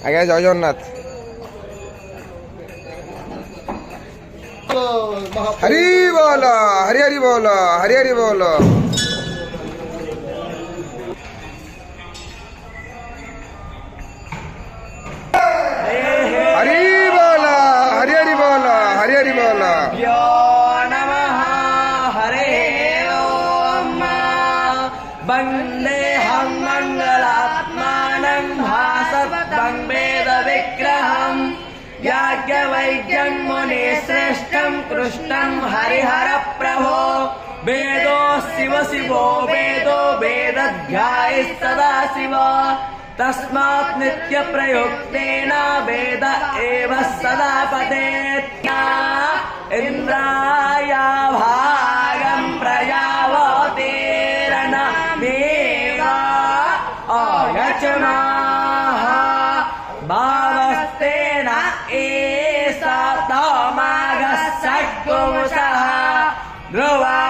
ଆଜ୍ଞା ଜୟ ଜଗନ୍ନାଥ। ହରି ବୋଲ ହରି ହରି ବୋଲ ହରି ହରି ବୋଲ। हरि बोल हरि हरि बोल हरि हरि बोल। नमः हरे ओम वन्देऽहं मंगलात्मानं भासवतं वेद विग्रहं याज्ञवल्क्यं मुनिश्रेष्ठं कृष्णं हरिहर प्रभो वेदो शिव शिवो वेदो वेदध्यायः सदा शिव तस्मात् नित्य प्रयुक्तेन वेद एव सदा पठेत्। इंद्राय भागं प्रजावतेरनमेव अयचनाः भावस्तेन एषा तमागः सद्गुंसः ध्रुवा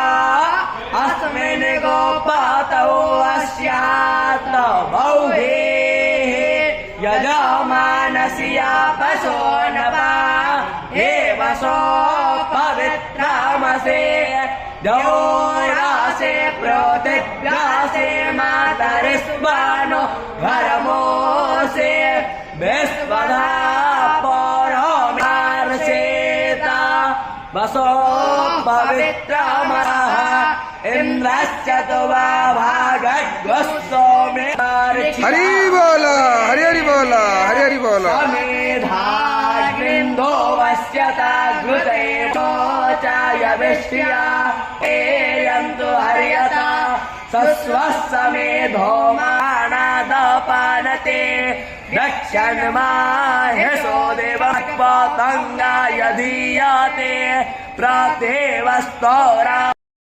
अस्मिन् गोपातौ अस्यात् बौहे यजमानस्या पशो नवा हे वसो पवित्रमसे द्योरासे पृथिव्यासे मातरिस्वानो घरमोसे विश्वधा परोमार्षेता वसो पवित्रमः इंद्रश्च तुवा भागग्वस्तो मे हरि बोल हरि हरि बोल हरि हरि बोल। समेधाग्निन्दो वस्यता घृते चाय विष्टिया एयन्तु हर्यता सस्वसमेधो मानादपानते दक्षन्माह्यसो देवत्वतङ्गाय धीयते प्रतेवस्तोरा।